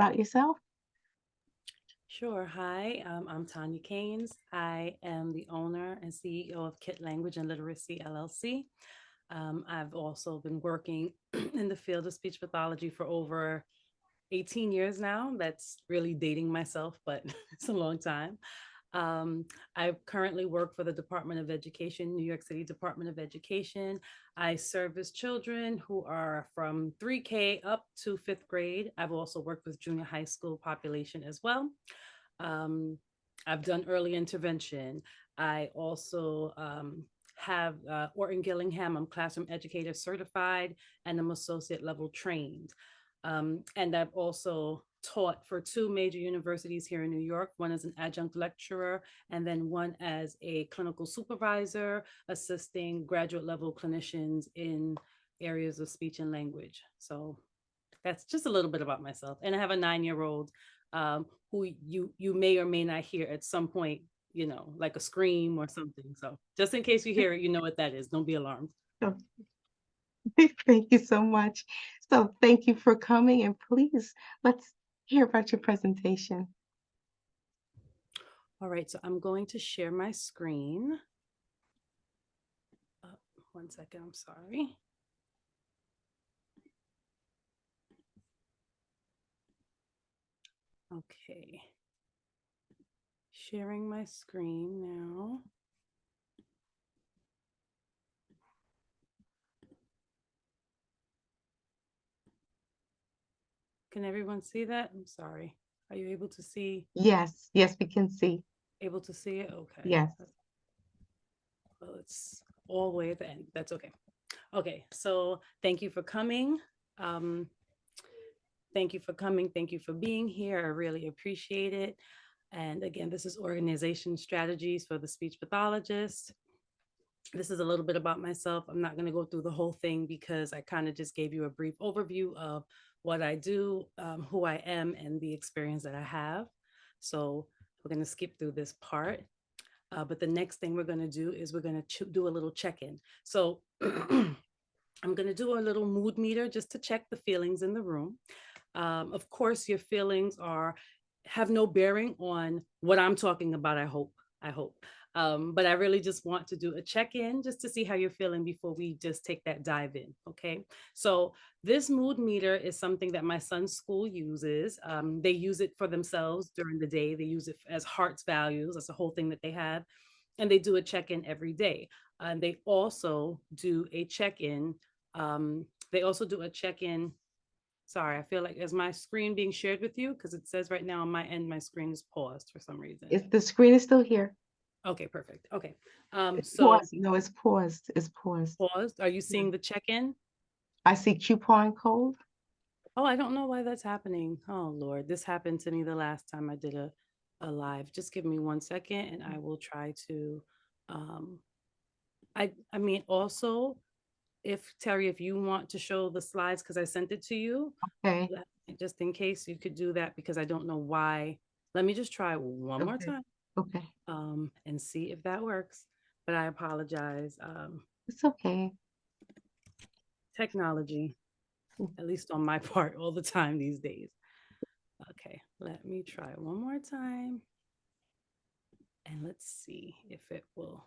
about yourself? Sure. Hi, I'm Tanya Caines. I am the owner and CEO of Kit Language and Literacy LLC. I've also been working in the field of speech pathology for over 18 years now. That's really dating myself, but it's a long time. Um, I currently work for the Department of Education, New York City Department of Education. I service children who are from 3K up to fifth grade. I've also worked with junior high school population as well. Um, I've done early intervention. I also have Orton Gillingham. I'm classroom educator certified and I'm associate level trained. And I've also taught for two major universities here in New York, one as an adjunct lecturer, and then one as a clinical supervisor, assisting graduate level clinicians in areas of speech and language. So that's just a little bit about myself. And I have a 9-year-old who you may or may not hear at some point, like a scream or something. So just in case you hear it, you know what that is. Don't be alarmed. Oh, thank you so much. So thank you for coming, and please let's hear about your presentation. All right, so I'm going to share my screen. Uh, One second, I'm sorry. Okay, sharing my screen now. Can everyone see that? I'm sorry. Are you able to see Yes, we can see. it? Okay. Yes. Well, it's all the way at the end. That's okay. Okay, so thank you for coming. Um, Thank you for coming. Thank you for being here. I really appreciate it. And again, this is organization strategies for the speech pathologist. This is a little bit about myself. I'm not going to go through the whole thing because I kind of just gave you a brief overview of what I do, who I am, and the experience that I have. So we're going to skip through this part. But the next thing we're going to do is we're going to do a little check in. So I'm going to do a little mood meter just to check the feelings in the room. Of course, your feelings have no bearing on what I'm talking about. I hope. But I really just want to do a check-in just to see how you're feeling before we just take that dive in. Okay. So this mood meter is something that my son's school uses. They use it for themselves during the day. They use it as heart's values. That's a whole thing that they have. And they do a check-in every day. And they also do a check-in. They also do a check-in. Sorry, I feel like is my screen being shared with you? Because it says right now on my end, my screen is paused for some reason. Is the screen is still here? Okay, perfect. Okay. It's So paused. No, it's paused. It's paused. paused. Are you Yeah. seeing the check-in? I see coupon code. Oh, I don't know why that's happening. Oh Lord, this happened to me the last time I did a live. Just give me 1 second and I will try to um I mean also if Terry, if you want to show the slides because I sent it to you, Okay. just in case you could do that because I don't know why. Let me just try one more Okay. time Okay. and see if that works. But I apologize. It's okay. Technology, at least on my part, all the time these days. Okay, let me try one more time and let's see if it will.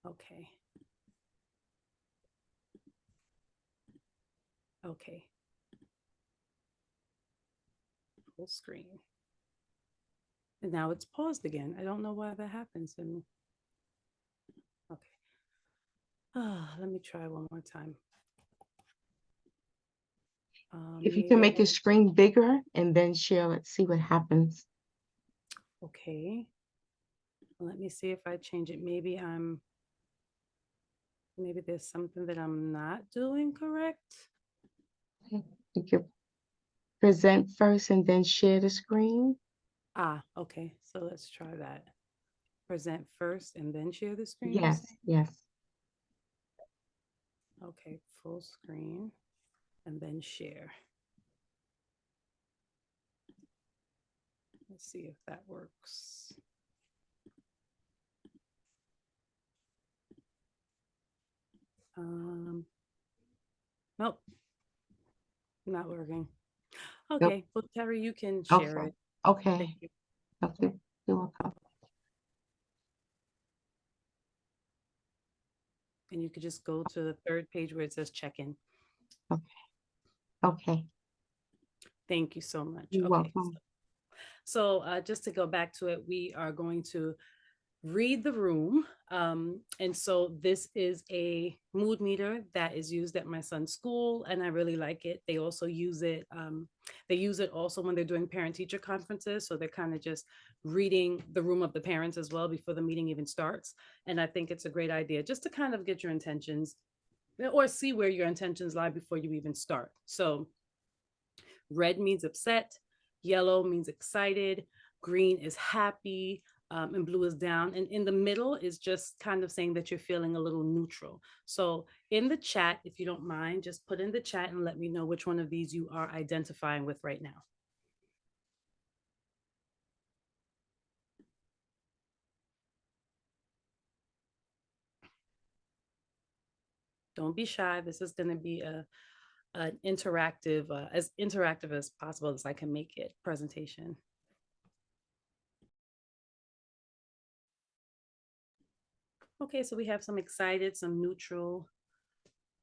Okay. Okay. Full screen. And now it's paused again. I don't know why that happens to me. Okay. Let me try one more time. If you can Maybe I make your won't. screen bigger and then share it, see what happens. Okay. Let me see if I change it. Maybe there's something that I'm not doing correct. Okay. You can present first and then share the screen. Okay. So let's try that. Present first and then share the screen, you say? Yes, yes. Okay, full screen and then share. Let's see if that works. Nope, not working. Yep. Okay, well, Terry, you can share Okay. it. Thank Okay. you. Okay. You're welcome. And you could just go to the third page where it says check-in. Okay. Okay. Thank you so much. You're Okay. welcome. So just to go back to it, we are going to read the room. And so this is a mood meter that is used at my son's school, and I really like it. They also use it. They use it also when they're doing parent-teacher conferences. So they're kind of just reading the room of the parents as well before the meeting even starts. And I think it's a great idea just to kind of get your intentions or see where your intentions lie before you even start. So red means upset, yellow means excited, green is happy, and blue is down. And in the middle is just kind of saying that you're feeling a little neutral. So in the chat, if you don't mind, just put in the chat and let me know which one of these you are identifying with right now. Don't be shy. This is going to be an interactive, as interactive as possible as I can make it presentation. Okay, so we have some excited, some neutral.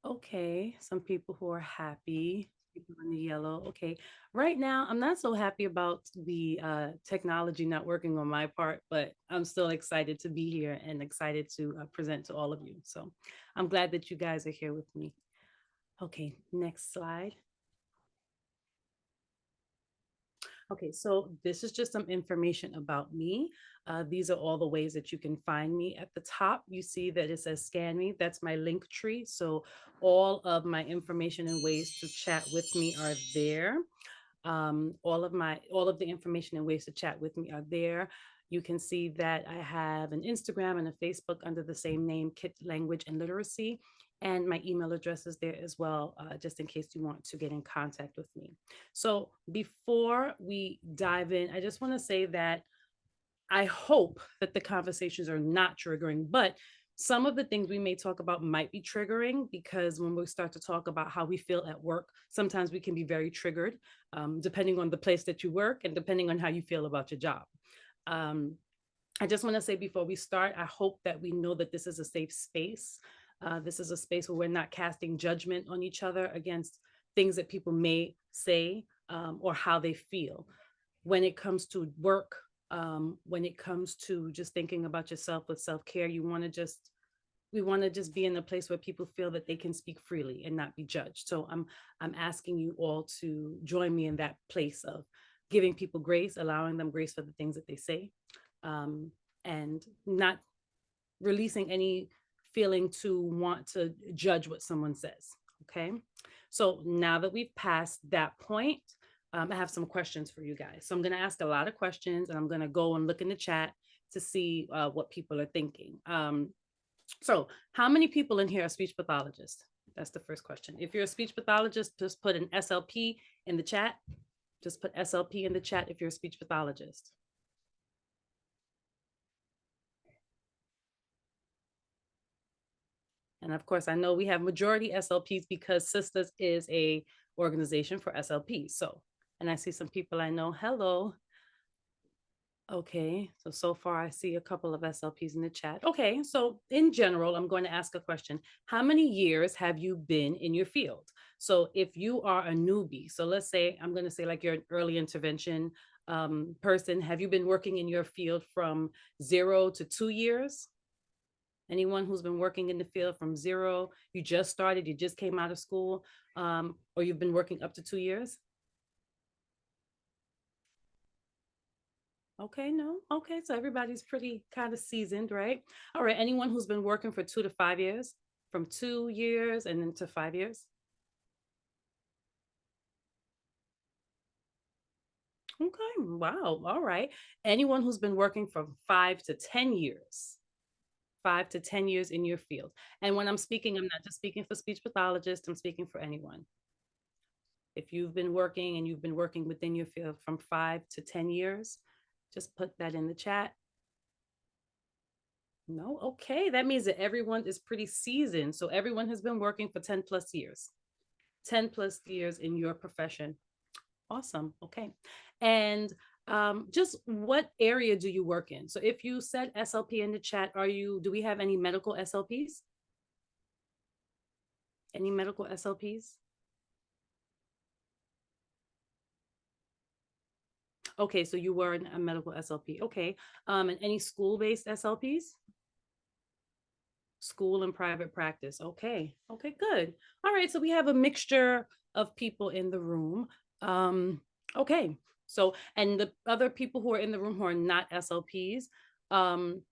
Okay, some people who are happy, people in the yellow. Okay, right now I'm not so happy about the technology not working on my part, but I'm still excited to be here and excited to present to all of you. So I'm glad that you guys are here with me. Okay, next slide. Okay, so this is just some information about me. These are all the ways that you can find me. At the top, you see that it says scan me. That's my link tree. So all of my information and ways to chat with me are there. All of the information and ways to chat with me are there. You can see that I have an Instagram and a Facebook under the same name, Kit Language and Literacy. And my email address is there as well, just in case you want to get in contact with me. So before we dive in, I just want to say that I hope that the conversations are not triggering, but some of the things we may talk about might be triggering because when we start to talk about how we feel at work, sometimes we can be very triggered, depending on the place that you work and depending on how you feel about your job. I just want to say before we start, I hope that we know that this is a safe space. This is a space where we're not casting judgment on each other against things that people may say or how they feel. When it comes to work, when it comes to just thinking about yourself with self-care, we want to just be in a place where people feel that they can speak freely and not be judged. So I'm asking you all to join me in that place of giving people grace, allowing them grace for the things that they say, and not releasing any feeling to want to judge what someone says. Okay. So now that we've passed that point, I have some questions for you guys. So I'm going to ask a lot of questions and I'm going to go and look in the chat to see what people are thinking. So how many people in here are speech pathologists? That's the first question. If you're a speech pathologist, just put an SLP in the chat. Just put SLP in the chat if you're a speech pathologist. And of course, I know we have majority SLPs because Sisters is a organization for SLPs. So, and I see some people I know. Hello. Okay, so far I see a couple of SLPs in the chat. Okay, so in general, I'm going to ask a question. How many years have you been in your field? So if you are a newbie, so let's say, I'm going to say like you're an early intervention person, have you been working in your field from 0 to 2 years? Anyone who's been working in the field from 0, you just started, you just came out of school, or you've been working up to 2 years? Okay, no. Okay, so everybody's pretty kind of seasoned, right? All right, anyone who's been working for 2 to 5 years, from 2 years and then to 5 years? Okay, wow. All right. Anyone who's been working from 5 to 10 years? 5 to 10 years in your field. And when I'm speaking, I'm not just speaking for speech pathologists, I'm speaking for anyone. If you've been working and you've been working within your field from 5 to 10 years, just put that in the chat. No, okay. That means that everyone is pretty seasoned. So everyone has been working for 10 plus years, 10 plus years in your profession. Awesome. Okay. And just what area do you work in? So if you said SLP in the chat, do we have any medical SLPs? Any medical SLPs? Okay, so you were a medical SLP. Okay. And any school-based SLPs? School and private practice. Okay. Okay, good. All right. So we have a mixture of people in the room. Okay. So, and the other people who are in the room who are not SLPs, um,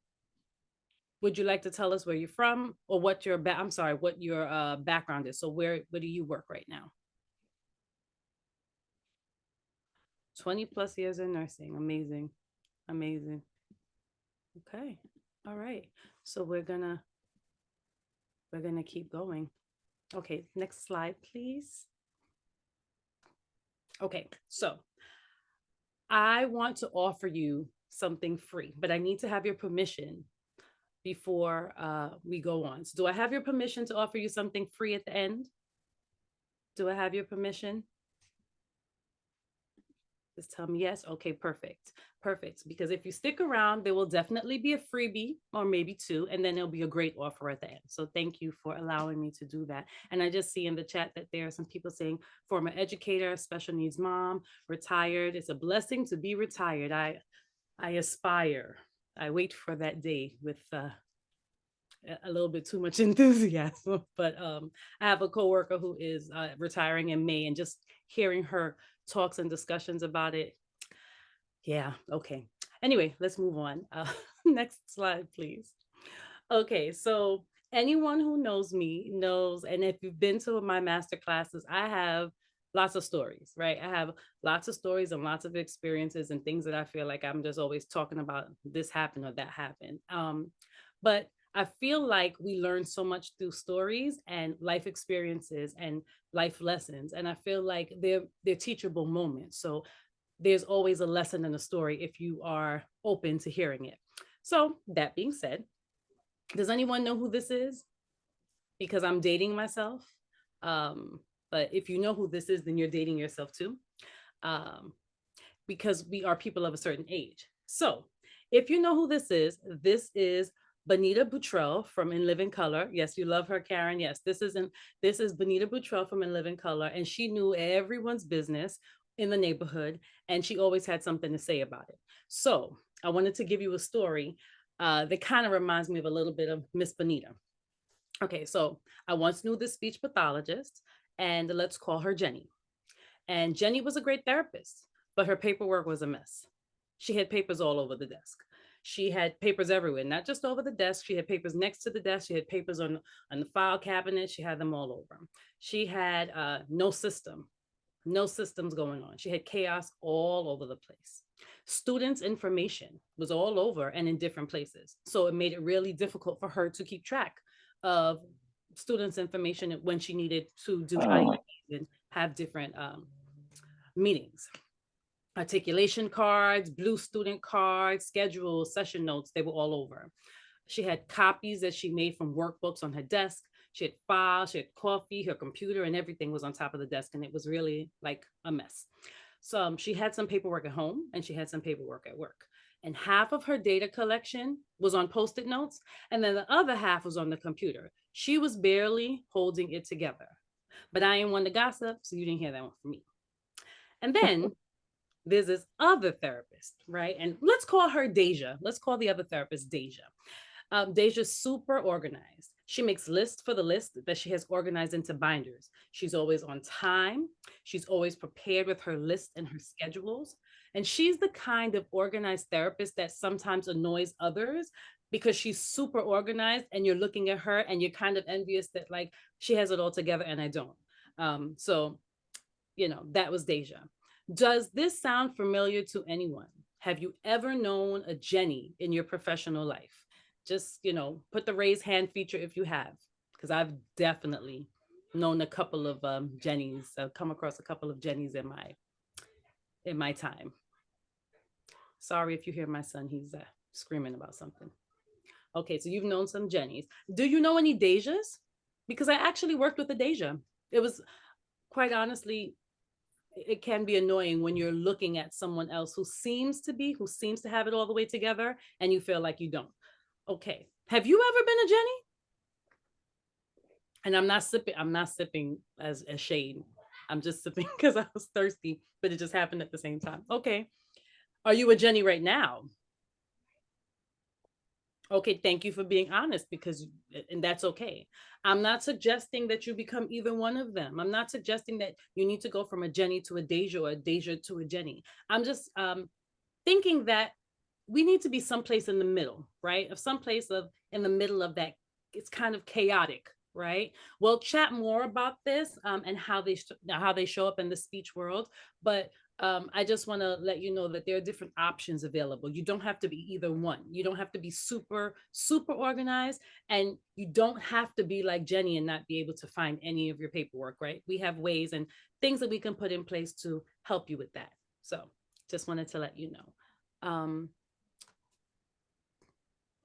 would you like to tell us where you're from or what your I'm sorry, what your background is? So where do you work right now? 20 plus years in nursing. Amazing. Amazing. Okay. All right. So we're gonna keep going. Okay, next slide, please. Okay, so I want to offer you something free, but I need to have your permission before we go on. So do I have your permission to offer you something free at the end? Do I have your permission? Just tell me yes. Okay, perfect. Perfect. Because if you stick around, there will definitely be a freebie or maybe two, and then there'll be a great offer at the end. So thank you for allowing me to do that. And I just see in the chat that there are some people saying former educator, special needs mom, retired. It's a blessing to be retired. I aspire. I wait for that day with a little bit too much enthusiasm. But I have a coworker who is retiring in May, and just hearing her talks and discussions about it. Yeah. Okay. Anyway, let's move on. Next slide, please. Okay. So anyone who knows me knows, and if you've been to my master classes, I have lots of stories, right? I have lots of stories and lots of experiences and things that I feel like I'm just always talking about this happened or that happened. But I feel like we learn so much through stories and life experiences and life lessons. And I feel like they're teachable moments. So there's always a lesson in a story if you are open to hearing it. So that being said, does anyone know who this is? Because I'm dating myself. Um, but if you know who this is, then you're dating yourself too. Um, because we are people of a certain age. So if you know who this is Bonita Boutrell from In Living Color. Yes, you love her, Karen. Yes, this is Bonita Boutrell from In Living Color, and she knew everyone's business in the neighborhood, and she always had something to say about it. So I wanted to give you a story that kind of reminds me of a little bit of Miss Bonita. Okay, so I once knew this speech pathologist, and let's call her Jenny. And Jenny was a great therapist, but her paperwork was a mess. She had papers all over the desk. She had papers everywhere, not just over the desk. She had papers next to the desk. She had papers on the file cabinet. She had them all over. She had no system, no systems going on. She had chaos all over the place. Students' information was all over and in different places. So it made it really difficult for her to keep track of students' information when she needed to do IEPs and have different meetings. Articulation cards, blue student cards, schedules, session notes, they were all over. She had copies that she made from workbooks on her desk. She had files, she had coffee, her computer, and everything was on top of the desk. And it was really like a mess. So she had some paperwork at home and she had some paperwork at work. And half of her data collection was on Post-it notes, and then the other half was on the computer. She was barely holding it together. But I ain't one to gossip, so you didn't hear that one from me. And then there's this other therapist, right? And let's call her Deja. Let's call the other therapist Deja. Deja's super organized. She makes lists for the list that she has organized into binders. She's always on time. She's always prepared with her list and her schedules. And she's the kind of organized therapist that sometimes annoys others because she's super organized and you're looking at her and you're kind of envious that like she has it all together and I don't. So, that was Deja. Does this sound familiar to anyone? Have you ever known a Jenny in your professional life? Just, put the raise hand feature if you have, because I've definitely known a couple of Jennies. I've come across a couple of Jennies in my time. Sorry if you hear my son, he's screaming about something. Okay, so you've known some Jennies. Do you know any Dejas? Because I actually worked with a Deja. It was quite honestly it can be annoying when you're looking at someone else who seems to have it all the way together and you feel like you don't. Okay. Have you ever been a Jenny? And I'm not sipping as a shade. I'm just sipping because I was thirsty, but it just happened at the same time. Okay. Are you a Jenny right now? Okay, thank you for being honest because and that's okay. I'm not suggesting that you become either one of them. I'm not suggesting that you need to go from a Jenny to a Deja or a Deja to a Jenny. I'm just thinking that we need to be someplace in the middle, right? Of someplace of in the middle of that. It's kind of chaotic, right? We'll chat more about this and how they show up in the speech world, but I just want to let you know that there are different options available. You don't have to be either one. You don't have to be super organized, and you don't have to be like Jenny and not be able to find any of your paperwork, right? We have ways and things that we can put in place to help you with that. So just wanted to let you know.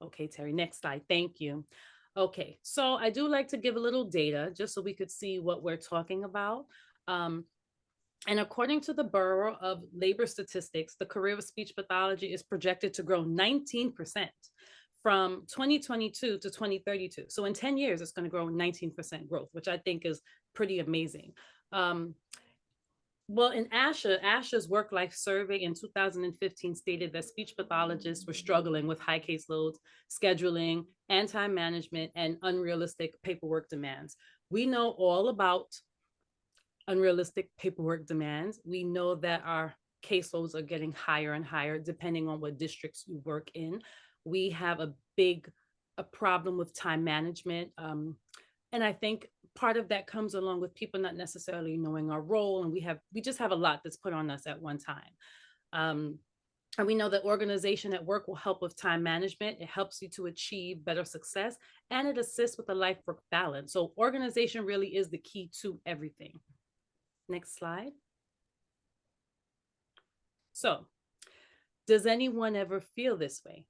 Okay, Terry, next slide. Thank you. Okay, so I do like to give a little data just so we could see what we're talking about. Um, and according to the Bureau of Labor Statistics, the career of speech pathology is projected to grow 19% from 2022 to 2032. So in 10 years, it's going to grow 19% growth, which I think is pretty amazing. Well, in ASHA's work life survey in 2015 stated that speech pathologists were struggling with high caseloads, scheduling, and time management, and unrealistic paperwork demands. We know all about unrealistic paperwork demands. We know that our caseloads are getting higher and higher depending on what districts you work in. We have a problem with time management. And I think part of that comes along with people not necessarily knowing our role, and we just have a lot that's put on us at one time. And we know that organization at work will help with time management. It helps you to achieve better success, and it assists with a life work balance. So organization really is the key to everything. Next slide. So does anyone ever feel this way?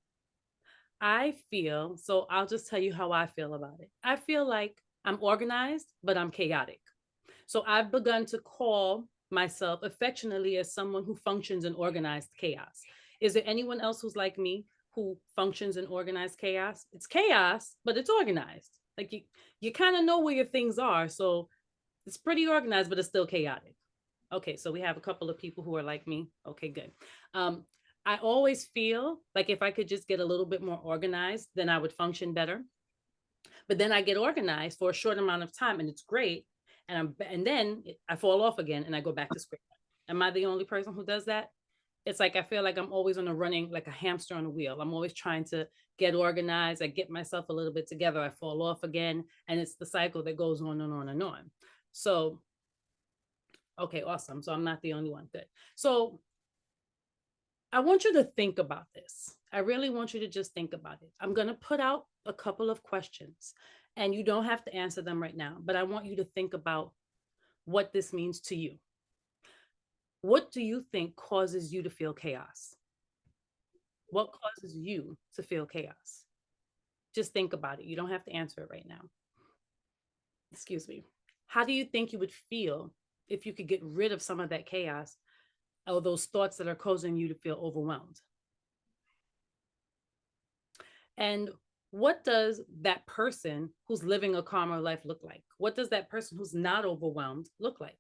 So I'll just tell you how I feel about it. I feel like I'm organized, but I'm chaotic. So I've begun to call myself affectionately as someone who functions in organized chaos. Is there anyone else who's like me who functions in organized chaos? It's chaos, but it's organized. Like you kind of know where your things are. So it's pretty organized, but it's still chaotic. Okay, so we have a couple of people who are like me. Okay, good. I always feel like if I could just get a little bit more organized, then I would function better. But then I get organized for a short amount of time and it's great. And then I fall off again and I go back to square one. Am I the only person who does that? It's like I feel like I'm always on a running like a hamster on a wheel. I'm always trying to get organized. I get myself a little bit together. I fall off again. And it's the cycle that goes on and on and on. So, okay, awesome. So I'm not the only one. Good. So I want you to think about this. I really want you to just think about it. I'm going to put out a couple of questions and you don't have to answer them right now, but I want you to think about what this means to you. What do you think causes you to feel chaos? What causes you to feel chaos? Just think about it. You don't have to answer it right now. Excuse me. How do you think you would feel if you could get rid of some of that chaos or those thoughts that are causing you to feel overwhelmed? And what does that person who's living a calmer life look like? What does that person who's not overwhelmed look like?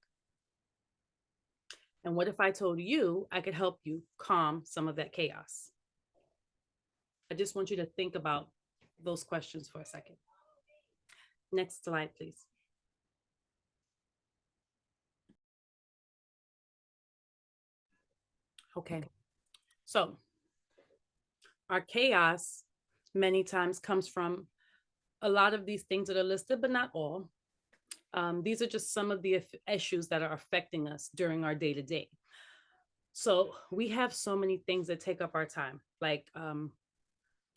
And what if I told you I could help you calm some of that chaos? I just want you to think about those questions for a second. Next slide, please. Okay. So our chaos many times comes from a lot of these things that are listed, but not all. These are just some of the issues that are affecting us during our day to day. So we have so many things that take up our time, like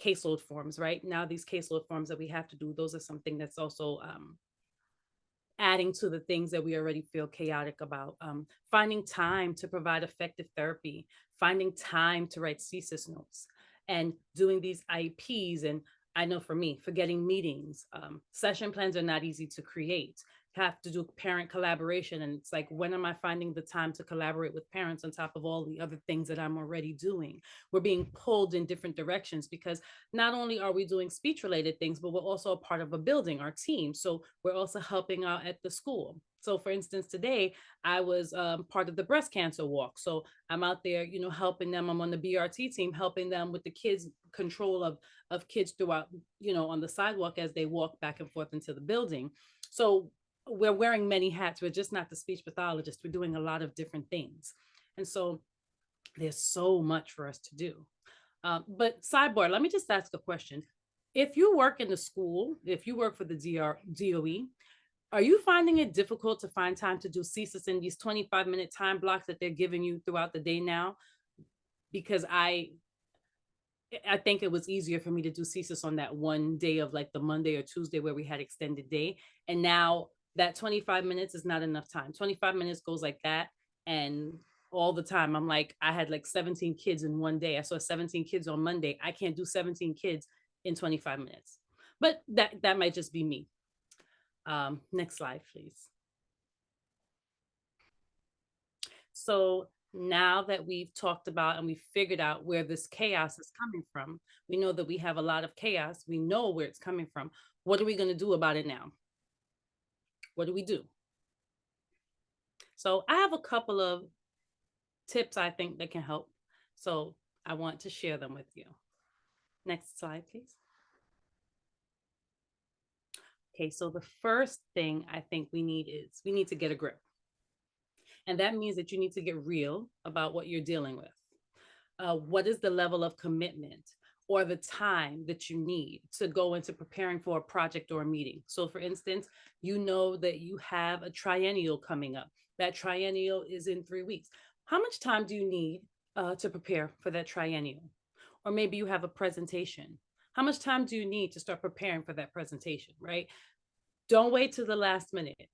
caseload forms, right? Now, these caseload forms that we have to do, those are something that's also adding to the things that we already feel chaotic about. Finding time to provide effective therapy, finding time to write CCC notes, and doing these IEPs. And I know for me, forgetting meetings, session plans are not easy to create. have to do parent collaboration. And it's like, when am I finding the time to collaborate with parents on top of all the other things that I'm already doing? We're being pulled in different directions because not only are we doing speech related things, but we're also a part of a building, our team. So we're also helping out at the school. So for instance, today I was part of the breast cancer walk. So I'm out there, helping them. I'm on the BRT team, helping them with the kids control of kids throughout, on the sidewalk as they walk back and forth into the building. So we're wearing many hats. We're just not the speech pathologist. We're doing a lot of different things. And so there's so much for us to do. But sidebar, let me just ask a question. If you work in the school, if you work for the DOE, are you finding it difficult to find time to do CSIS in these 25-minute time blocks that they're giving you throughout the day now? Because I think it was easier for me to do CSIS on that one day of like the Monday or Tuesday where we had extended day. And now that 25 minutes is not enough time. 25 minutes goes like that. And all the time, I'm like, I had like 17 kids in one day. I saw 17 kids on Monday. I can't do 17 kids in 25 minutes. But that might just be me. Next slide, please. So now that we've talked about and we've figured out where this chaos is coming from, we know that we have a lot of chaos. We know where it's coming from. What are we going to do about it now? What do we do? So I have a couple of tips I think that can help. So I want to share them with you. Next slide, please. Okay, so the first thing I think we need to get a grip. And that means that you need to get real about what you're dealing with. What is the level of commitment or the time that you need to go into preparing for a project or a meeting? So for instance, you know that you have a triennial coming up. That triennial is in 3 weeks. How much time do you need to prepare for that triennial? Or maybe you have a presentation. How much time do you need to start preparing for that presentation, right? Don't wait to the last minute.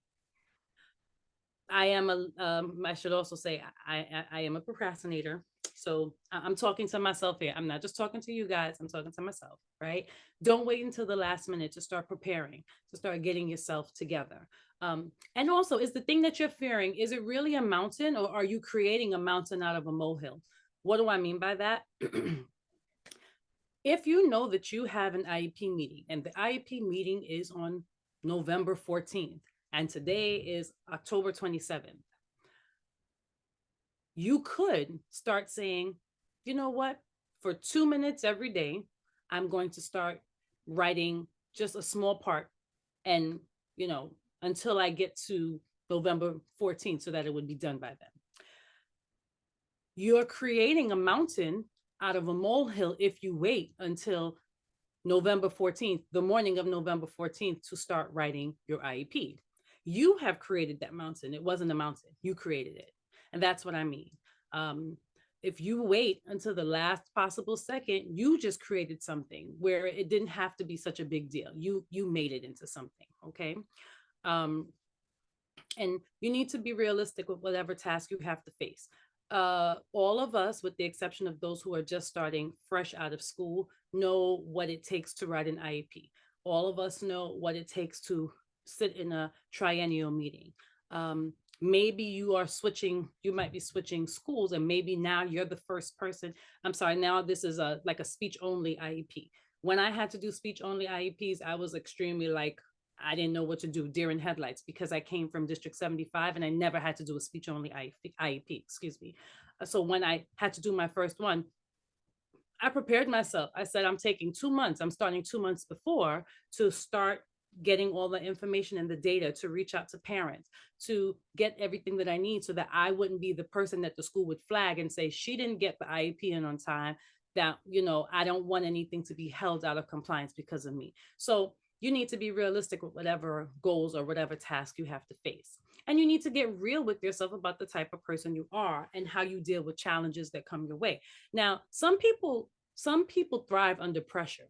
I should also say I am a procrastinator. So I'm talking to myself here. I'm not just talking to you guys. I'm talking to myself, right? Don't wait until the last minute to start preparing, to start getting yourself together. And also, is the thing that you're fearing, is it really a mountain, or are you creating a mountain out of a molehill? What do I mean by that? If you know that you have an IEP meeting and the IEP meeting is on November 14th, and today is October 27th, you could start saying, you know what, for 2 minutes every day, I'm going to start writing just a small part, and, until I get to November 14th so that it would be done by then. You're creating a mountain out of a molehill if you wait until November 14th, the morning of November 14th, to start writing your IEP. You have created that mountain. It wasn't a mountain. You created it. And that's what I mean. If you wait until the last possible second, you just created something where it didn't have to be such a big deal. You made it into something, okay? And you need to be realistic with whatever task you have to face. All of us, with the exception of those who are just starting fresh out of school, know what it takes to write an IEP. All of us know what it takes to sit in a triennial meeting. Maybe you might be switching schools, and maybe now you're the first person. I'm sorry, now this is like a speech only IEP. When I had to do speech only IEPs, I was extremely I didn't know what to do, deer in headlights, because I came from District 75 and I never had to do a speech only IEP, excuse me. So when I had to do my first one, I prepared myself. I said, I'm taking 2 months. I'm starting 2 months before to start getting all the information and the data, to reach out to parents, to get everything that I need so that I wouldn't be the person that the school would flag and say, she didn't get the IEP in on time, that, I don't want anything to be held out of compliance because of me. So you need to be realistic with whatever goals or whatever task you have to face. And you need to get real with yourself about the type of person you are and how you deal with challenges that come your way. Now, some people thrive under pressure.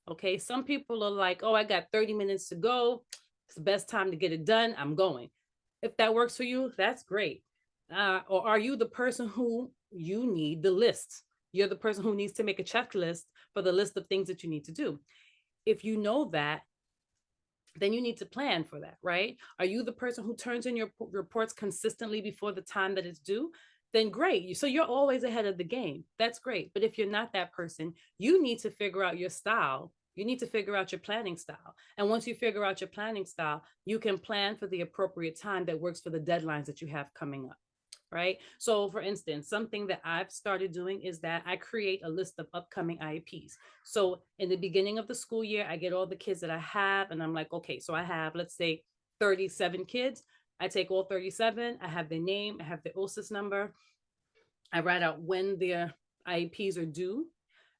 Okay. Some people are like, oh, I got 30 minutes to go. It's the best time to get it done. I'm going. If that works for you, that's great. Or are you the person who you need the list? You're the person who needs to make a checklist for the list of things that you need to do. If you know that, then you need to plan for that, right? Are you the person who turns in your reports consistently before the time that it's due? Then great. So you're always ahead of the game. That's great. But if you're not that person, you need to figure out your style. You need to figure out your planning style. And once you figure out your planning style, you can plan for the appropriate time that works for the deadlines that you have coming up, right? So, for instance, something that I've started doing is that I create a list of upcoming IEPs. So, in the beginning of the school year, I get all the kids that I have, and I'm like, okay, so I have, let's say, 37 kids. I take all 37, I have their name, I have their OSIS number, I write out when their IEPs are due,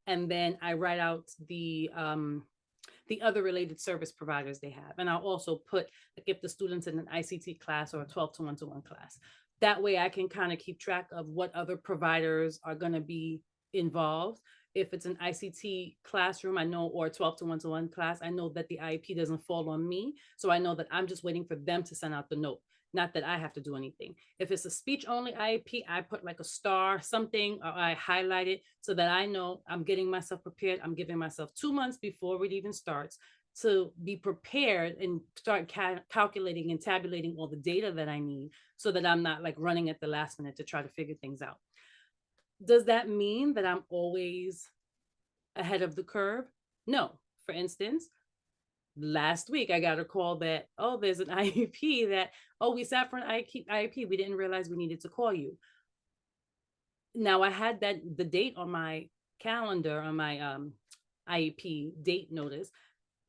and then I write out the other related service providers they have. And I'll also put, like, if the student's in an ICT class or a 12 to 1 class. That way I can kind of keep track of what other providers are going to be involved. If it's an ICT classroom, I know, or a 12 to 1 class, I know that the IEP doesn't fall on me. So I know that I'm just waiting for them to send out the note, not that I have to do anything. If it's a speech only IEP, I put like a star, something, or I highlight it so that I know I'm getting myself prepared. I'm giving myself 2 months before it even starts to be prepared and start calculating and tabulating all the data that I need so that I'm not like running at the last minute to try to figure things out. Does that mean that I'm always ahead of the curve? No. For instance, last week I got a call that, oh, there's an IEP that, oh, we sat for an IEP. We didn't realize we needed to call you. Now I had the date on my calendar, on my IEP date notice.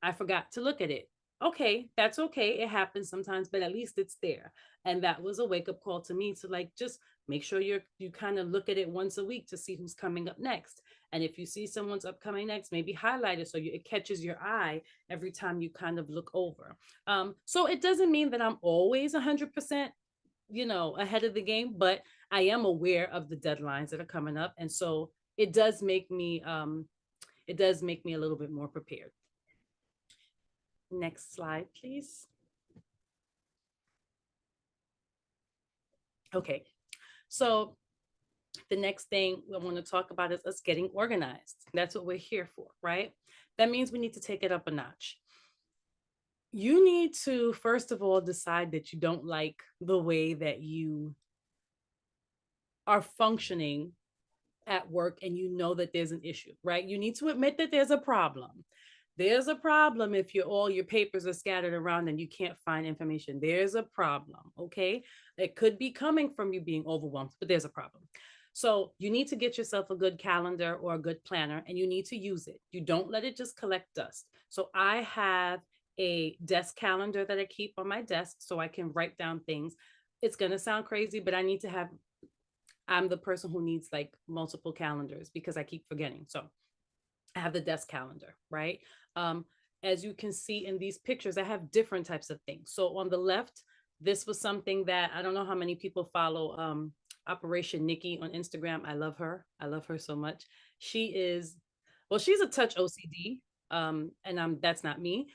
I forgot to look at it. Okay, that's okay. It happens sometimes, but at least it's there. And that was a wake up call to me to like just make sure you kind of look at it once a week to see who's coming up next. And if you see someone's upcoming next, maybe highlight it so it catches your eye every time you kind of look over. So it doesn't mean that I'm always 100%, ahead of the game, but I am aware of the deadlines that are coming up, and so it does make me a little bit more prepared. Next slide, please. Okay, so the next thing I want to talk about is us getting organized. That's what we're here for, right? That means we need to take it up a notch. You need to, first of all, decide that you don't like the way that you are functioning at work, and you know that there's an issue, right? You need to admit that there's a problem. There's a problem if all your papers are scattered around and you can't find information. There's a problem, okay? It could be coming from you being overwhelmed, but there's a problem. So you need to get yourself a good calendar or a good planner, and you need to use it. You don't let it just collect dust. So I have a desk calendar that I keep on my desk so I can write down things. It's going to sound crazy, but I'm the person who needs like multiple calendars because I keep forgetting. So I have the desk calendar, right? Um, as you can see in these pictures, I have different types of things. So on the left, this was something that I don't know how many people follow Operation Nikki on Instagram. I love her. I love her so much. She's a touch OCD, and that's not me.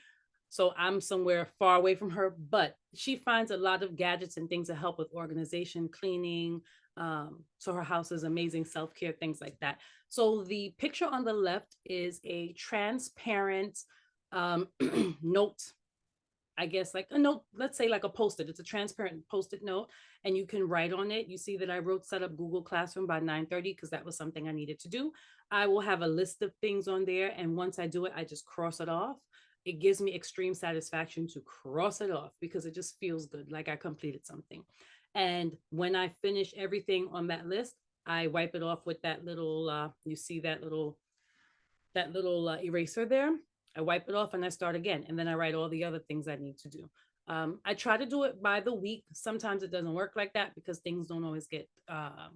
So I'm somewhere far away from her, but she finds a lot of gadgets and things to help with organization, cleaning. So her house is amazing, self-care, things like that. So the picture on the left is a transparent note, I guess, like a note, let's say like a post-it. It's a transparent post-it note, and you can write on it. You see that I wrote set up Google Classroom by 9:30 because that was something I needed to do. I will have a list of things on there, and once I do it, I just cross it off. It gives me extreme satisfaction to cross it off because it just feels good, like I completed something. And when I finish everything on that list, I wipe it off with that little, you see that little eraser there. I wipe it off and I start again. And then I write all the other things I need to do. I try to do it by the week. Sometimes it doesn't work like that because things don't always get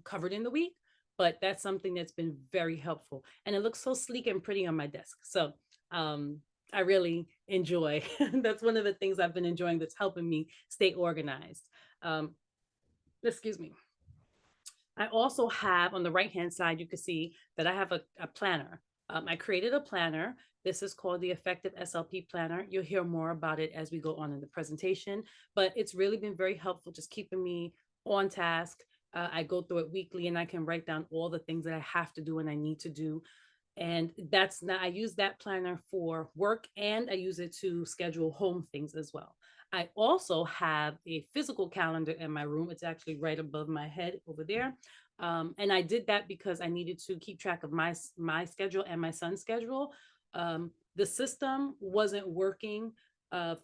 covered in the week, but that's something that's been very helpful. And it looks so sleek and pretty on my desk. So I really enjoy. That's one of the things I've been enjoying that's helping me stay organized. Um, excuse me. I also have on the right hand side, you can see that I have a planner. I created a planner. This is called the Effective SLP Planner. You'll hear more about it as we go on in the presentation, but it's really been very helpful just keeping me on task. I go through it weekly and I can write down all the things that I have to do and I need to do. And that's not, I use that planner for work and I use it to schedule home things as well. I also have a physical calendar in my room. It's actually right above my head over there. And I did that because I needed to keep track of my schedule and my son's schedule. The system wasn't working,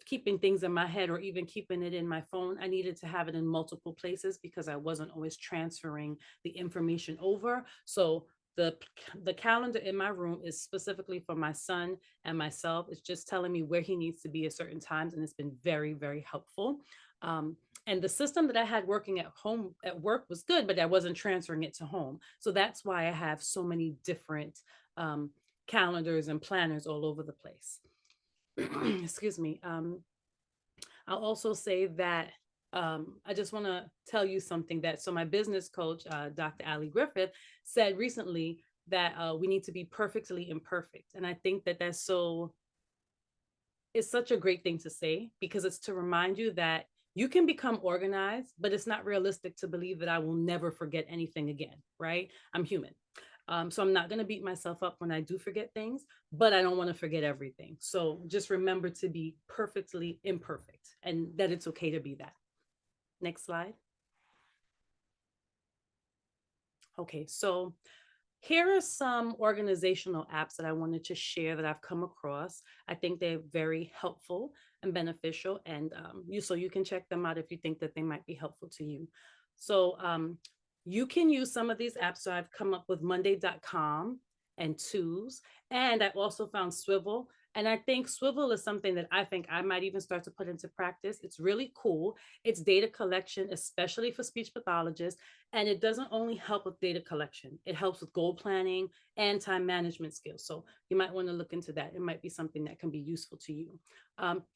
keeping things in my head or even keeping it in my phone. I needed to have it in multiple places because I wasn't always transferring the information over. So the the calendar in my room is specifically for my son and myself. It's just telling me where he needs to be at certain times, and it's been very, very helpful. Um, and the system that I had working at home at work was good, but I wasn't transferring it to home. So that's why I have so many different um, calendars and planners all over the place. Excuse me. I'll also say that I just want to tell you something that so my business coach, Dr. Ali Griffith, said recently that we need to be perfectly imperfect, and I think that that's so it's such a great thing to say because it's to remind you that you can become organized, but it's not realistic to believe that I will never forget anything again, right? I'm human. So I'm not going to beat myself up when I do forget things, but I don't want to forget everything. So just remember to be perfectly imperfect and that it's okay to be that. Next slide. Okay, so here are some organizational apps that I wanted to share that I've come across. I think they're very helpful and beneficial, and you can check them out if you think that they might be helpful to you. So you can use some of these apps. So I've come up with Monday.com and Tools, and I also found Swivel. And I think Swivel is something that I think I might even start to put into practice. It's really cool. It's data collection, especially for speech pathologists. And it doesn't only help with data collection, it helps with goal planning and time management skills. So you might want to look into that. It might be something that can be useful to you.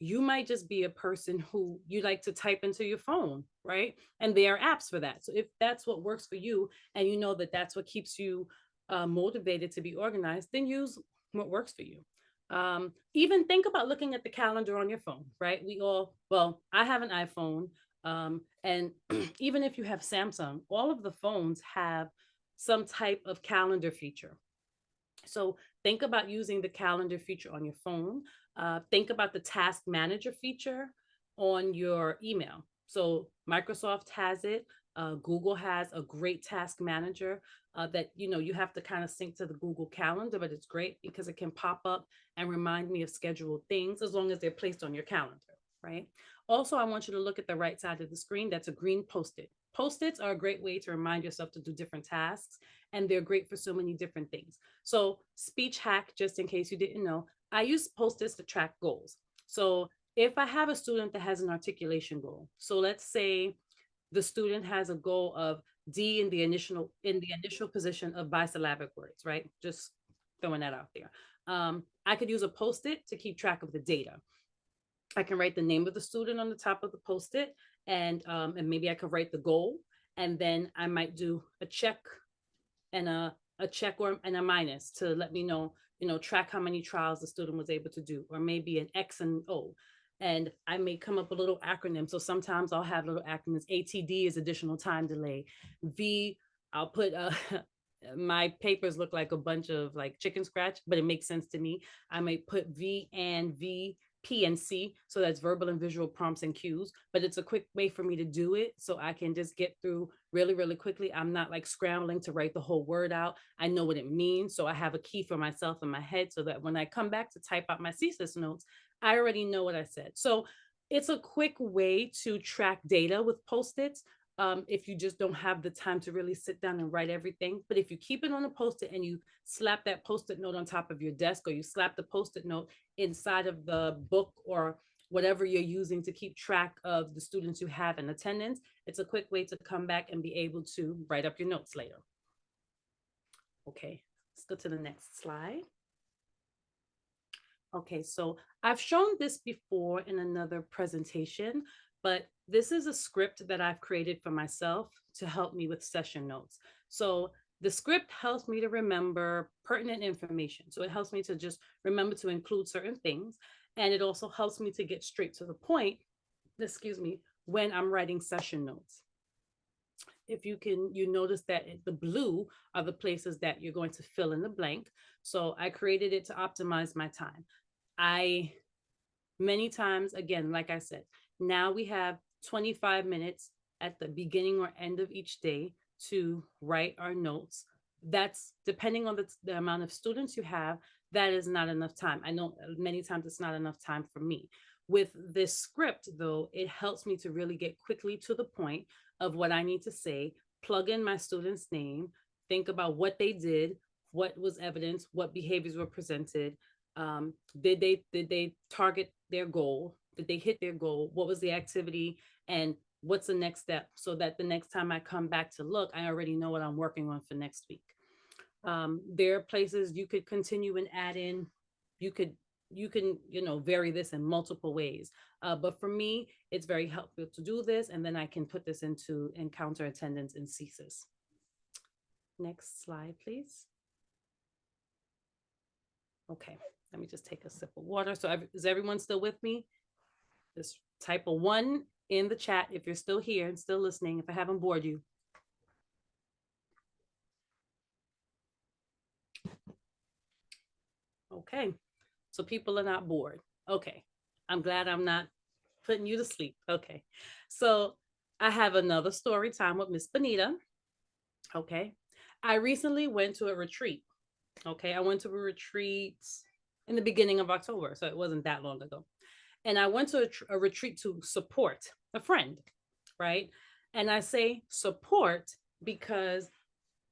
You might just be a person who you like to type into your phone, right? And there are apps for that. So if that's what works for you and you know that that's what keeps you motivated to be organized, then use what works for you. Even think about looking at the calendar on your phone, right? Well, I have an iPhone. And even if you have Samsung, all of the phones have some type of calendar feature. So think about using the calendar feature on your phone. Think about the task manager feature on your email. So Microsoft has it. Google has a great task manager that you have to kind of sync to the Google Calendar, but it's great because it can pop up and remind me of scheduled things as long as they're placed on your calendar, right? Also, I want you to look at the right side of the screen. That's a green post-it. Post-its are a great way to remind yourself to do different tasks, and they're great for so many different things. So, speech hack, just in case you didn't know, I use post-its to track goals. So, if I have a student that has an articulation goal, so let's say the student has a goal of D in the initial position of bisyllabic words, right? Just throwing that out there. I could use a post-it to keep track of the data. I can write the name of the student on the top of the post-it, and maybe I could write the goal, and then I might do a check and a check or and a minus to let me know, track how many trials the student was able to do, or maybe an X and O. And I may come up with a little acronym. So sometimes I'll have little acronyms. ATD is additional time delay. V, I'll put my papers look like a bunch of like chicken scratch, but it makes sense to me. I may put V and V, P and C. So that's verbal and visual prompts and cues, but it's a quick way for me to do it. So I can just get through really, really quickly. I'm not like scrambling to write the whole word out. I know what it means. So I have a key for myself in my head so that when I come back to type out my CSIS notes, I already know what I said. So it's a quick way to track data with Post-its. If you just don't have the time to really sit down and write everything. But if you keep it on a Post-it and you slap that Post-it note on top of your desk, or you slap the Post-it note inside of the book or whatever you're using to keep track of the students you have in attendance, it's a quick way to come back and be able to write up your notes later. Okay, let's go to the next slide. Okay, so I've shown this before in another presentation, but this is a script that I've created for myself to help me with session notes. So the script helps me to remember pertinent information. So it helps me to just remember to include certain things. And it also helps me to get straight to the point, excuse me, when I'm writing session notes. if you notice that the blue are the places that you're going to fill in the blank. So I created it to optimize my time. I many times, again, like I said, now we have 25 minutes at the beginning or end of each day to write our notes. That's depending on the amount of students you have, that is not enough time. I know many times it's not enough time for me. With this script, though, it helps me to really get quickly to the point of what I need to say, plug in my student's name, think about what they did, what was evidence, what behaviors were presented, did they target their goal? Did they hit their goal? What was the activity? And what's the next step? So that the next time I come back to look, I already know what I'm working on for next week. There are places you could continue and add in. You could vary this in multiple ways. But for me, it's very helpful to do this, and then I can put this into encounter attendance in CSIS. Next slide, please. Okay, let me just take a sip of water. So is everyone still with me? Just type a 1 in the chat if you're still here and still listening, if I haven't bored you. Okay, so people are not bored. Okay, I'm glad I'm not putting you to sleep. Okay, so I have another story time with Miss Bonita. Okay, I recently went to a retreat. Okay, I went to a retreat in the beginning of October, so it wasn't that long ago. And I went to a retreat to support a friend, right? And I say support because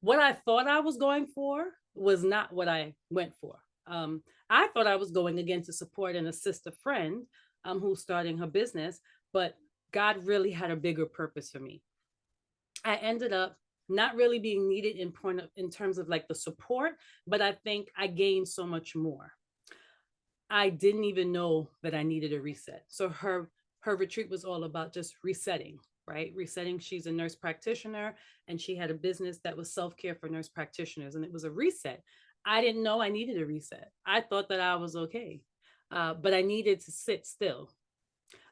what I thought I was going for was not what I went for. I thought I was going again to support and assist a friend who's starting her business, but God really had a bigger purpose for me. I ended up not really being needed in terms of like the support, but I think I gained so much more. I didn't even know that I needed a reset. So her retreat was all about just resetting, right? Resetting. She's a nurse practitioner and she had a business that was self-care for nurse practitioners, and it was a reset. I didn't know I needed a reset. I thought that I was okay. But I needed to sit still.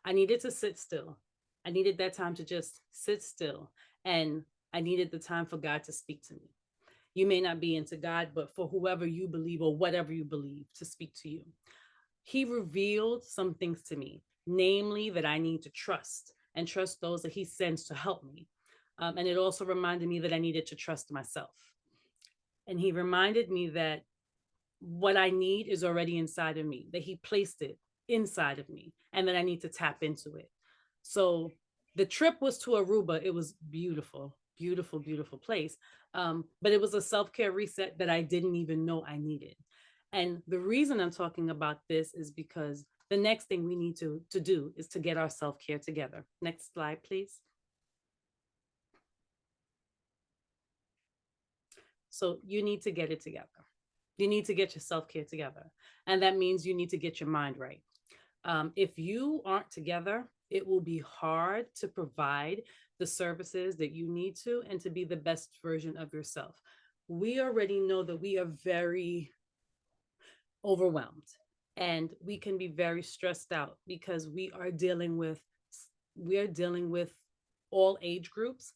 I needed to sit still. I needed that time to just sit still. And I needed the time for God to speak to me. You may not be into God, but for whoever you believe or whatever you believe to speak to you. He revealed some things to me, namely that I need to trust and trust those that he sends to help me. And it also reminded me that I needed to trust myself. And he reminded me that what I need is already inside of me, that he placed it inside of me, and that I need to tap into it. So the trip was to Aruba. It was beautiful, beautiful, beautiful place. But it was a self-care reset that I didn't even know I needed. And the reason I'm talking about this is because the next thing we need to do is to get our self-care together. Next slide, please. So you need to get it together. You need to get your self-care together. And that means you need to get your mind right. If you aren't together, it will be hard to provide the services that you need to and to be the best version of yourself. We already know that we are very overwhelmed and we can be very stressed out because we are dealing with all age groups.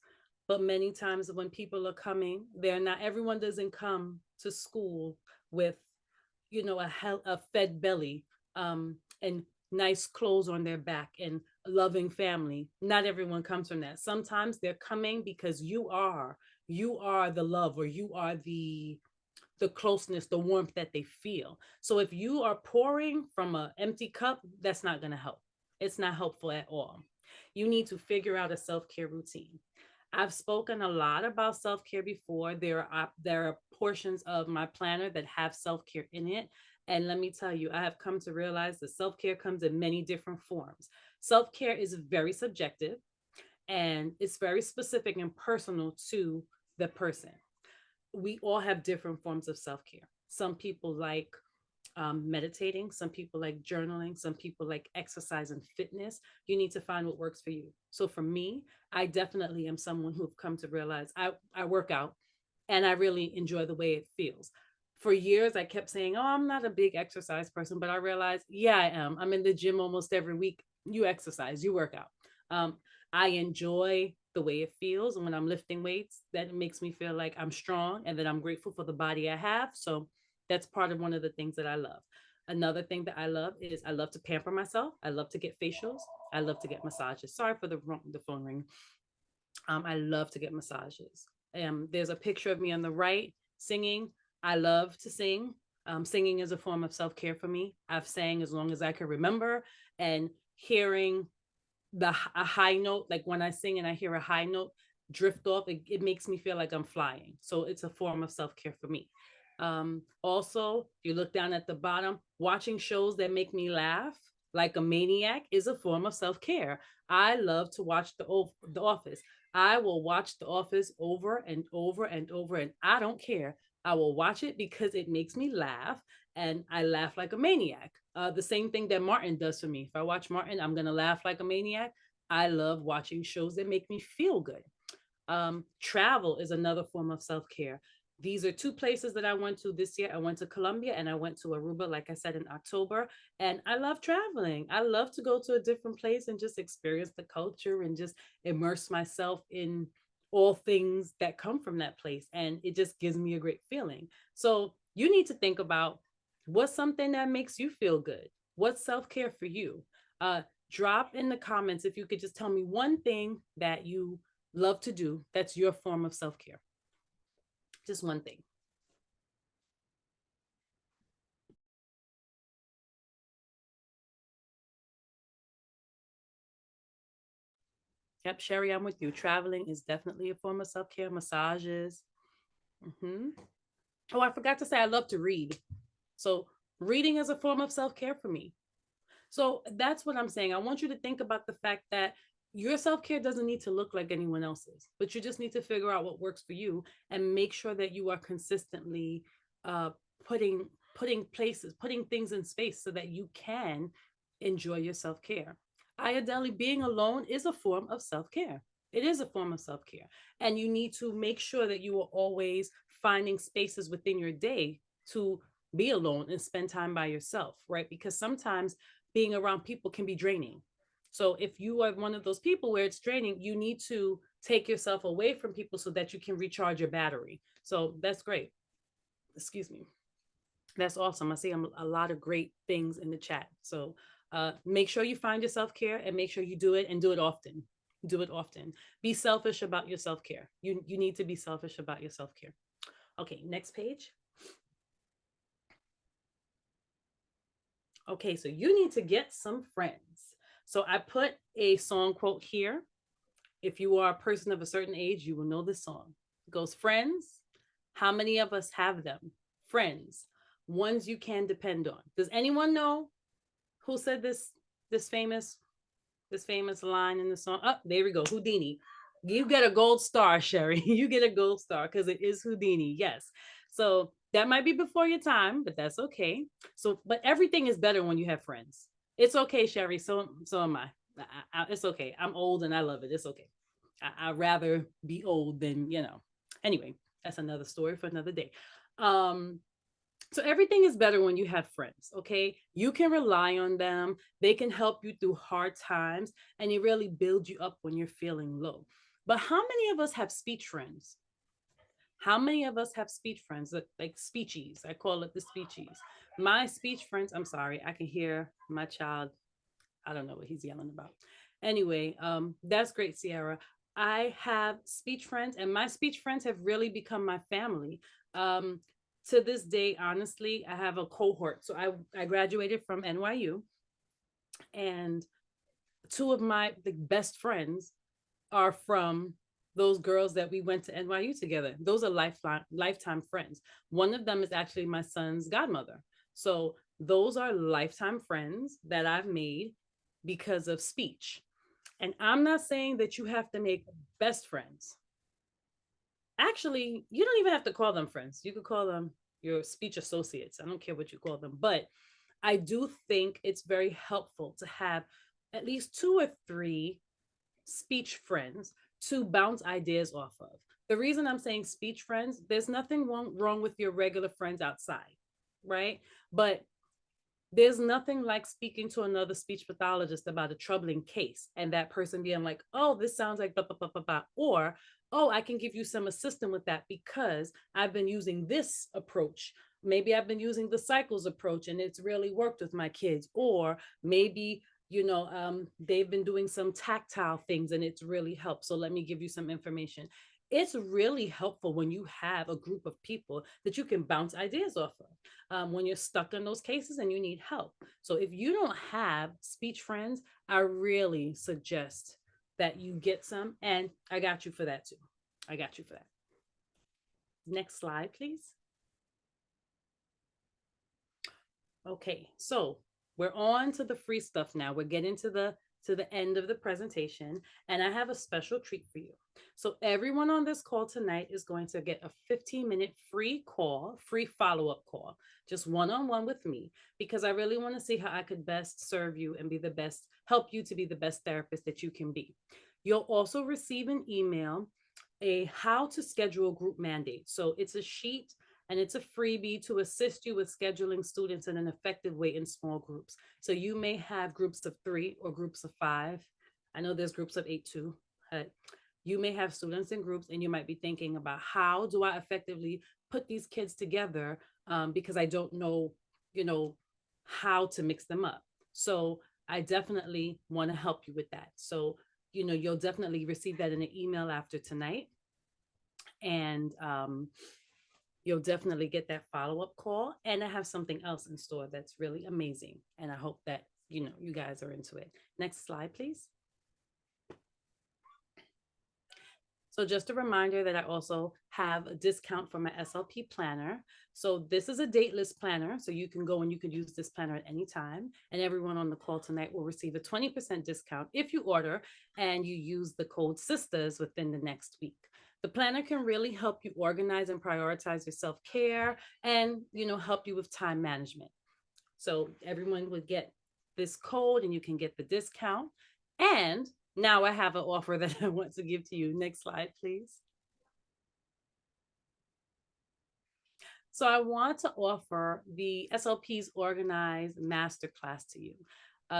But many times when people are coming, they're not, everyone doesn't come to school with a fed belly, and nice clothes on their back and a loving family. Not everyone comes from that. Sometimes they're coming because you are the love, or you are the closeness, the warmth that they feel. So if you are pouring from an empty cup, that's not going to help. It's not helpful at all. You need to figure out a self-care routine. I've spoken a lot about self-care before. There are portions of my planner that have self-care in it. And let me tell you, I have come to realize that self-care comes in many different forms. Self-care is very subjective and it's very specific and personal to the person. We all have different forms of self-care. Some people like meditating, some people like journaling, some people like exercise and fitness. You need to find what works for you. So for me, I definitely am someone who've come to realize I work out and I really enjoy the way it feels. For years, I kept saying, oh, I'm not a big exercise person, but I realized, yeah, I am. I'm in the gym almost every week. You exercise, you work out. I enjoy the way it feels. And when I'm lifting weights, that makes me feel like I'm strong and that I'm grateful for the body I have. So that's part of one of the things that I love. Another thing that I love is I love to pamper myself. I love to get facials. I love to get massages. Sorry for the phone ring. I love to get massages. There's a picture of me on the right singing. I love to sing. Singing is a form of self care for me. I've sang as long as I can remember, and hearing a high note, like when I sing and I hear a high note drift off, it makes me feel like I'm flying. So it's a form of self care for me. Also, if you look down at the bottom, watching shows that make me laugh like a maniac is a form of self care. I love to watch the Office. I will watch The Office over and over and over, and I don't care. I will watch it because it makes me laugh, and I laugh like a maniac. The same thing that Martin does for me. If I watch Martin, I'm going to laugh like a maniac. I love watching shows that make me feel good. Travel is another form of self care. These are two places that I went to this year. I went to Colombia and I went to Aruba, like I said, in October. And I love traveling. I love to go to a different place and just experience the culture and just immerse myself in all things that come from that place. And it just gives me a great feeling. So you need to think about what's something that makes you feel good. What's self care for you? Drop in the comments if you could just tell me one thing that you love to do that's your form of self care. Just one thing. Yep, Sherry, I'm with you. Traveling is definitely a form of self care. Massages. Hmm. Oh, I forgot to say I love to read. So reading is a form of self care for me. So that's what I'm saying. I want you to think about the fact that your self care doesn't need to look like anyone else's, but you just need to figure out what works for you and make sure that you are consistently uh, putting putting things in space so that you can enjoy your self care. Ideally, being alone is a form of self care. It is a form of self care, and you need to make sure that you are always finding spaces within your day to be alone and spend time by yourself, right? Because sometimes being around people can be draining. So if you are one of those people where it's draining, you need to take yourself away from people so that you can recharge your battery. So that's great. Excuse me. That's awesome. I see a lot of great things in the chat. So make sure you find your self care and make sure you do it and do it often. Do it often. Be selfish about your self care. You need to be selfish about your self care. Okay, next page. Okay, so you need to get some friends. So I put a song quote here. If you are a person of a certain age, you will know this song. It goes, friends, how many of us have them? Friends, ones you can depend on. Does anyone know who said this famous this famous line in the song? Oh, there we go. Houdini. You get a gold star, Sherry. You get a gold star because it is Houdini. Yes. So that might be before your time, but that's okay. So, but everything is better when you have friends. It's okay, Sherry. So am I. It's okay. I'm old and I love it. It's okay. I'd rather be old than, Anyway, that's another story for another day. Um, so everything is better when you have friends, okay? You can rely on them. They can help you through hard times and they really build you up when you're feeling low. But how many of us have speech friends? How many of us have speech friends, like speechies? I call it the speechies. My speech friends, I'm sorry, I can hear my child. I don't know what he's yelling about. Anyway, that's great, Sierra. I have speech friends, and my speech friends have really become my family. Um, to this day, honestly, I have a cohort. So I graduated from NYU, and two of my the best friends are from those girls that we went to NYU together. Those are lifetime friends. One of them is actually my son's godmother. So those are lifetime friends that I've made because of speech. And I'm not saying that you have to make best friends. Actually, you don't even have to call them friends. You could call them your speech associates. I don't care what you call them. But I do think it's very helpful to have at least two or three speech friends to bounce ideas off of. The reason I'm saying speech friends, there's nothing wrong with your regular friends outside, right? But There's nothing like speaking to another speech pathologist about a troubling case and that person being like, oh, this sounds like blah, blah, blah, blah, blah. Or, oh, I can give you some assistance with that because I've been using this approach. Maybe I've been using the cycles approach and it's really worked with my kids. Or maybe, they've been doing some tactile things and it's really helped. So let me give you some information. It's really helpful when you have a group of people that you can bounce ideas off of when you're stuck in those cases and you need help. So if you don't have speech friends, I really suggest that you get some. And I got you for that too. I got you for that. Next slide, please. Okay, so we're on to the free stuff now. We're getting to the end of the presentation, and I have a special treat for you. So everyone on this call tonight is going to get a 15-minute free call, free follow-up call, just one-on-one with me, because I really want to see how I could best serve you and be the best, help you to be the best therapist that you can be. You'll also receive an email, a how to schedule group mandate. So it's a sheet and it's a freebie to assist you with scheduling students in an effective way in small groups. So you may have groups of 3 or groups of 5. I know there's groups of 8 too. You may have students in groups and you might be thinking about how do I effectively put these kids together because I don't know, how to mix them up. So I definitely want to help you with that. So, you'll definitely receive that in an email after tonight. And you'll definitely get that follow-up call. And I have something else in store that's really amazing. And I hope that, you guys are into it. Next slide, please. So just a reminder that I also have a discount for my SLP planner. So this is a dateless planner. So you can go and you can use this planner at any time. And everyone on the call tonight will receive a 20% discount if you order and you use the code SISTERS within the next week. The planner can really help you organize and prioritize your self-care and, help you with time management. So everyone would get this code and you can get the discount. And now I have an offer that I want to give to you. Next slide, please. So I want to offer the SLP's Organized Masterclass to you.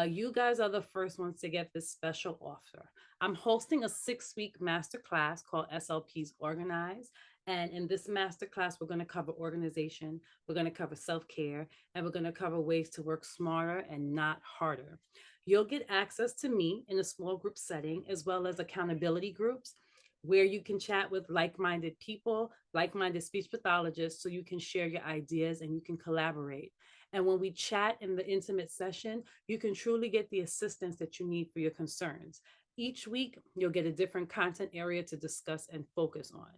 You guys are the first ones to get this special offer. I'm hosting a 6-week masterclass called SLP's Organized. And in this masterclass, we're going to cover organization, we're going to cover self-care, and we're going to cover ways to work smarter and not harder. You'll get access to me in a small group setting, as well as accountability groups where you can chat with like-minded people, like-minded speech pathologists, so you can share your ideas and you can collaborate. And when we chat in the intimate session, you can truly get the assistance that you need for your concerns. Each week, you'll get a different content area to discuss and focus on.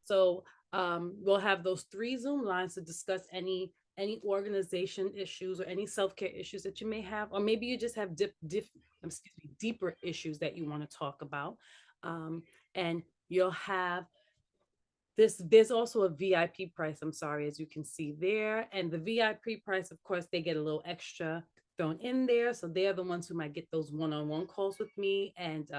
So we'll have those 3 Zoom lines to discuss any organization issues or any self-care issues that you may have, or maybe you just have deeper issues that you want to talk about. And you'll have this, there's also a VIP price, I'm sorry, as you can see there. And the VIP price, of course, they get a little extra thrown in there. So they're the ones who might get those one-on-one calls with me and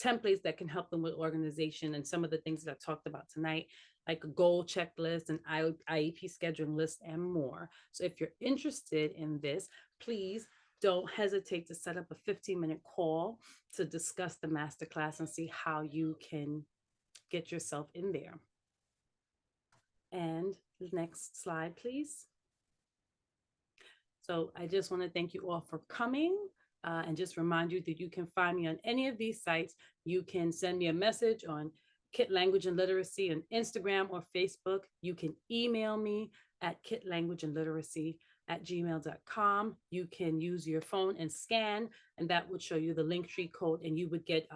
templates that can help them with organization and some of the things that I talked about tonight, like a goal checklist and IEP scheduling list and more. So if you're interested in this, please don't hesitate to set up a 15-minute call to discuss the masterclass and see how you can get yourself in there. And next slide, please. So I just want to thank you all for coming and just remind you that you can find me on any of these sites. You can send me a message on Kit Language and Literacy on Instagram or Facebook. You can email me at kitlanguageandliteracy@gmail.com. You can use your phone and scan, and that would show you the Linktree code, and you would get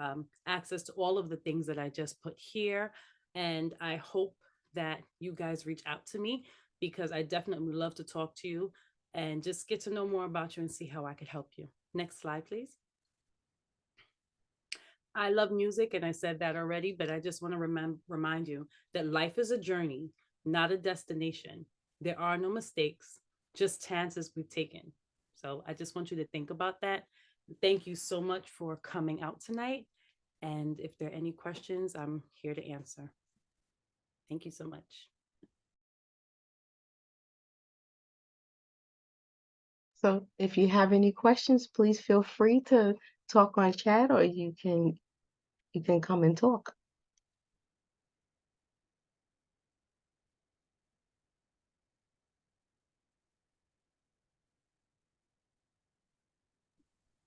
access to all of the things that I just put here. And I hope that you guys reach out to me because I definitely would love to talk to you and just get to know more about you and see how I could help you. Next slide, please. I love music, and I said that already, but I just want to remind you that life is a journey, not a destination. There are no mistakes, just chances we've taken. So I just want you to think about that. Thank you so much for coming out tonight. And if there are any questions, I'm here to answer. Thank you so much. So if you have any questions, please feel free to talk on chat or you can come and talk.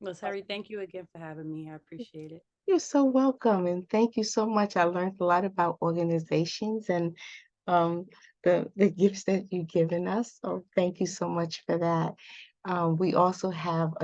Well, Harry, thank you again for having me. I appreciate it. You're so welcome, and thank you so much. I learned a lot about organizations and um, the gifts that you've given us. So thank you so much for that. We also have a